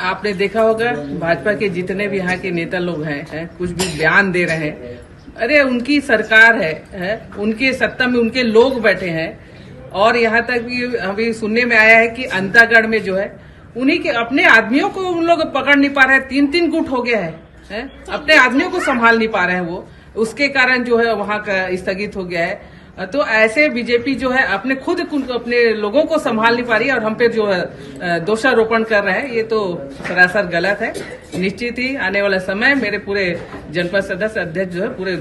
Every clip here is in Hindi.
आपने देखा होगा भाजपा के जितने भी यहाँ के नेता लोग हैं कुछ भी बयान दे रहे हैं, अरे उनकी सरकार है उनके सत्ता में उनके लोग बैठे हैं। और यहाँ तक भी अभी सुनने में आया है कि अंतागढ़ में जो है उन्हीं के अपने आदमियों को उन लोग पकड़ नहीं पा रहे हैं, 3-3 गुट हो गया है अपने आदमियों को संभाल नहीं पा रहे हैं वो, उसके कारण जो है वहाँ का स्थगित हो गया है। तो ऐसे बीजेपी जो है अपने खुद अपने लोगों को संभाल नहीं पा रही है और हम पे जो है दोषारोपण कर रहे हैं, ये तो सरासर गलत है। निश्चित ही आने वाला समय मेरे पूरे जनपद सदस्य अध्यक्ष जो है पूरे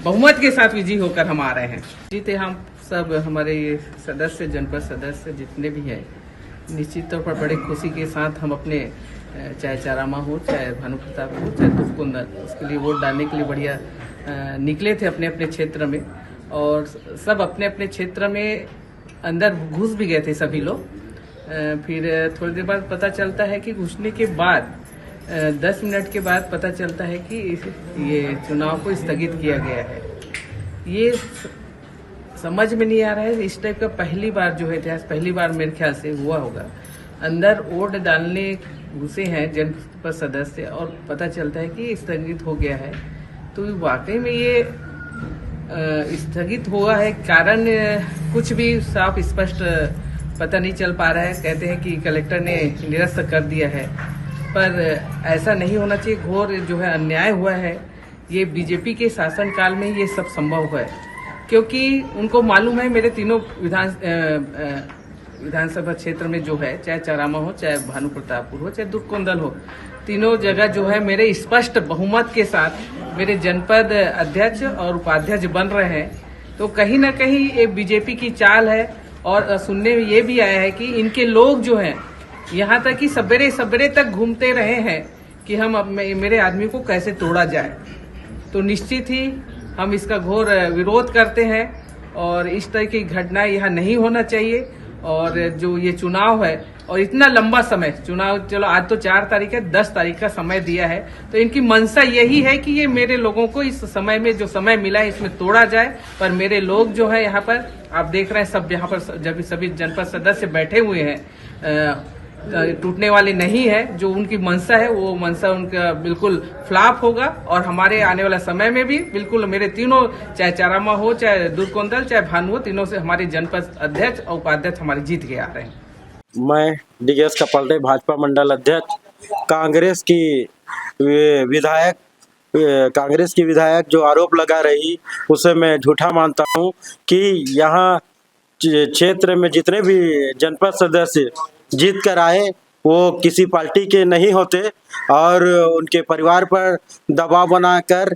बहुमत के साथ विजयी होकर हम आ रहे हैं। जीते हम सब हमारे ये सदस्य जनपद सदस्य जितने भी हैं, निश्चित तौर पर बड़े खुशी के साथ हम अपने चाहे चारामा हो, चाहे भानु प्रताप हो, चाहे दुखकुंदन, उसके लिए वोट डालने के लिए बढ़िया निकले थे अपने अपने क्षेत्र में। और सब अपने अपने क्षेत्र में अंदर घुस भी गए थे सभी लोग। फिर थोड़ी देर बाद पता चलता है कि घुसने के बाद 10 मिनट के बाद पता चलता है कि ये चुनाव को स्थगित किया गया है। ये समझ में नहीं आ रहा है, इस टाइप का पहली बार जो है इतिहास पहली बार मेरे ख्याल से हुआ होगा। अंदर वोट डालने घुसे हैं जनपद सदस्य और पता चलता है कि स्थगित हो गया है। तो वाकई में ये स्थगित हुआ है, कारण कुछ भी साफ स्पष्ट पता नहीं चल पा रहा है। कहते हैं कि कलेक्टर ने निरस्त कर दिया है, पर ऐसा नहीं होना चाहिए। घोर जो है अन्याय हुआ है। ये बीजेपी के शासनकाल में ये सब संभव हुआ है, क्योंकि उनको मालूम है मेरे तीनों विधानसभा क्षेत्र में जो है, चाहे चारामा हो, चाहे भानु प्रतापपुर हो, चाहे दुखकुंदल हो, तीनों जगह जो है मेरे स्पष्ट बहुमत के साथ मेरे जनपद अध्यक्ष और उपाध्यक्ष बन रहे हैं। तो कहीं ना कहीं ये बीजेपी की चाल है। और सुनने में ये भी आया है कि इनके लोग जो हैं यहाँ तक कि सवेरे सवेरे तक घूमते रहे हैं कि हम मेरे आदमी को कैसे तोड़ा जाए। तो निश्चित ही हम इसका घोर विरोध करते हैं और इस तरह की घटनाएं यहाँ नहीं होना चाहिए। और जो ये चुनाव है और इतना लंबा समय चुनाव, चलो आज तो 4 तारीख है, 10 तारीख का समय दिया है, तो इनकी मंशा यही है कि ये मेरे लोगों को इस समय में जो समय मिला है इसमें तोड़ा जाए। पर मेरे लोग जो है यहाँ पर आप देख रहे हैं सब यहाँ पर जब सभी जनपद सदस्य बैठे हुए हैं, टूटने वाले नहीं है। जो उनकी मंशा है वो मंशा उनका बिल्कुल फ्लॉप होगा और हमारे आने वाला समय में भी बिल्कुल मेरे तीनों, चाहे चारामा हो, चाहे दुखकुंदल, चाहे भानु हो, तीनों से हमारे जनपद अध्यक्ष और उपाध्यक्ष हमारे जीत के आ रहे हैं। मैं डीएस कपालटे भाजपा मंडल अध्यक्ष, कांग्रेस की विधायक जो आरोप लगा रही उसे मैं झूठा मानता हूं कि यहाँ क्षेत्र में जितने भी जनपद सदस्य जीत कर आए वो किसी पार्टी के नहीं होते और उनके परिवार पर दबाव बनाकर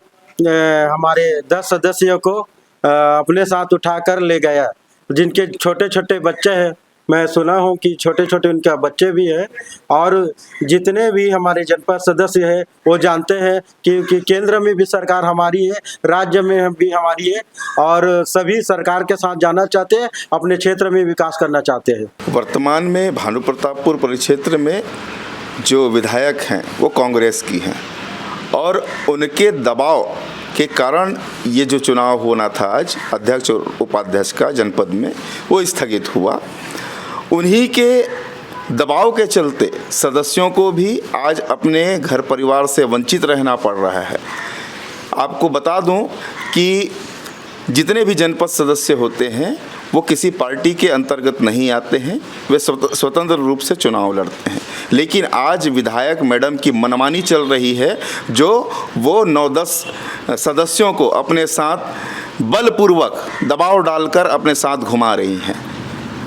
हमारे 10 सदस्यों को अपने साथ उठाकर ले गया। जिनके छोटे छोटे बच्चे हैं, मैं सुना हूं कि छोटे छोटे उनके बच्चे भी हैं। और जितने भी हमारे जनपद सदस्य हैं वो जानते हैं कि केंद्र में भी सरकार हमारी है, राज्य में भी हमारी है और सभी सरकार के साथ जाना चाहते हैं, अपने क्षेत्र में विकास करना चाहते हैं। वर्तमान में भानु प्रतापपुर परिक्षेत्र में जो विधायक हैं वो कांग्रेस की हैं और उनके दबाव के कारण ये जो चुनाव होना था आज अध्यक्ष और उपाध्यक्ष का जनपद में, वो स्थगित हुआ। उन्हीं के दबाव के चलते सदस्यों को भी आज अपने घर परिवार से वंचित रहना पड़ रहा है। आपको बता दूं कि जितने भी जनपद सदस्य होते हैं वो किसी पार्टी के अंतर्गत नहीं आते हैं, वे स्वतंत्र रूप से चुनाव लड़ते हैं। लेकिन आज विधायक मैडम की मनमानी चल रही है, जो वो 9-10 सदस्यों को अपने साथ बलपूर्वक दबाव डालकर अपने साथ घुमा रही हैं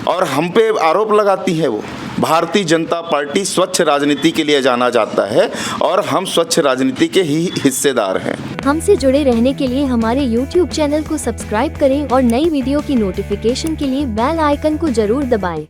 और हम पे आरोप लगाती है। वो भारतीय जनता पार्टी स्वच्छ राजनीति के लिए जाना जाता है और हम स्वच्छ राजनीति के ही हिस्सेदार हैं। हमसे जुड़े रहने के लिए हमारे YouTube चैनल को सब्सक्राइब करें और नई वीडियो की नोटिफिकेशन के लिए बेल आइकन को जरूर दबाएं।